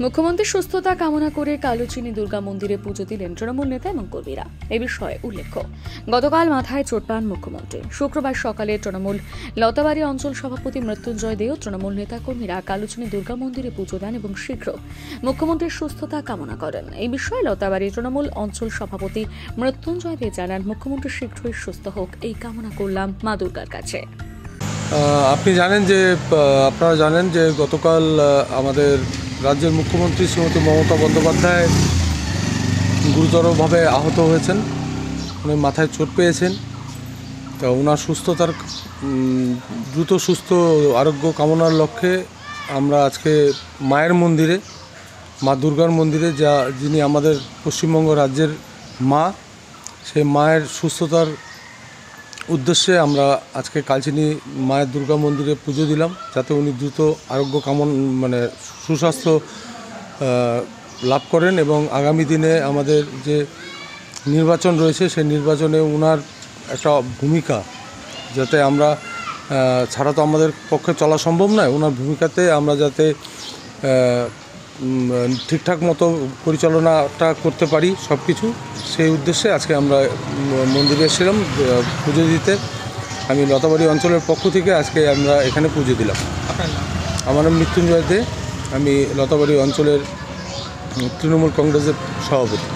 মুখ্যমন্ত্রীর সুস্থতা কামনা করে কালুচিনি দুর্গা মন্দিরে পুজো দিলেন তৃণমূল নেতা এবং কর্মীরা। এ বিষয়ে উল্লেখ্য, গতকাল মাথায় চোট পান মুখ্যমন্ত্রী। শুক্রবার সকালে তৃণমূল লতাবাড়ি অঞ্চল সভাপতি মৃত্যুঞ্জয় দেও তৃণমূল নেতা কর্মীরা কালুচিনি দুর্গা মন্দিরে পুজো দেন এবং শীঘ্র মুখ্যমন্ত্রীর সুস্থতা কামনা করেন। এই বিষয়ে লতাবাড়ি তৃণমূল অঞ্চল সভাপতি মৃত্যুঞ্জয় দে জানান, মুখ্যমন্ত্রী শীঘ্রই সুস্থ হোক এই কামনা করলাম মা দুর্গার কাছে। আপনারা জানেন যে গতকাল আমাদের রাজ্যের মুখ্যমন্ত্রী শ্রীমতী মমতা বন্দ্যোপাধ্যায় গুরুতরভাবে আহত হয়েছেন, উনি মাথায় চোট পেয়েছেন। তো ওনার সুস্থতার দ্রুত সুস্থ আরোগ্য কামনার লক্ষ্যে আমরা আজকে মায়ের মন্দিরে, মা দুর্গার মন্দিরে, যিনি আমাদের পশ্চিমবঙ্গ রাজ্যের মা, সেই মায়ের সুস্থতার উদ্দেশ্যে আমরা আজকে কালচিনি মায়ের দুর্গা মন্দিরে পুজো দিলাম, যাতে উনি দ্রুত আরোগ্য সুস্বাস্থ্য লাভ করেন এবং আগামী দিনে আমাদের যে নির্বাচন রয়েছে সেই নির্বাচনে ওনার একটা ভূমিকা, যাতে আমরা ছাড়া তো আমাদের পক্ষে চলা সম্ভব নয়, ওনার ভূমিকাতে আমরা যাতে ঠিকঠাক মতো পরিচালনাটা করতে পারি সব কিছু, সেই উদ্দেশ্যে আজকে আমরা মন্দিরে এসেছিলাম পুজো দিতে। আমি লতাবাড়ি অঞ্চলের পক্ষ থেকে আজকে আমরা এখানে পুজো দিলাম। আমার নাম মৃত্যুঞ্জয় দে, আমি লতাবাড়ি অঞ্চলের তৃণমূল কংগ্রেসের সভাপতি।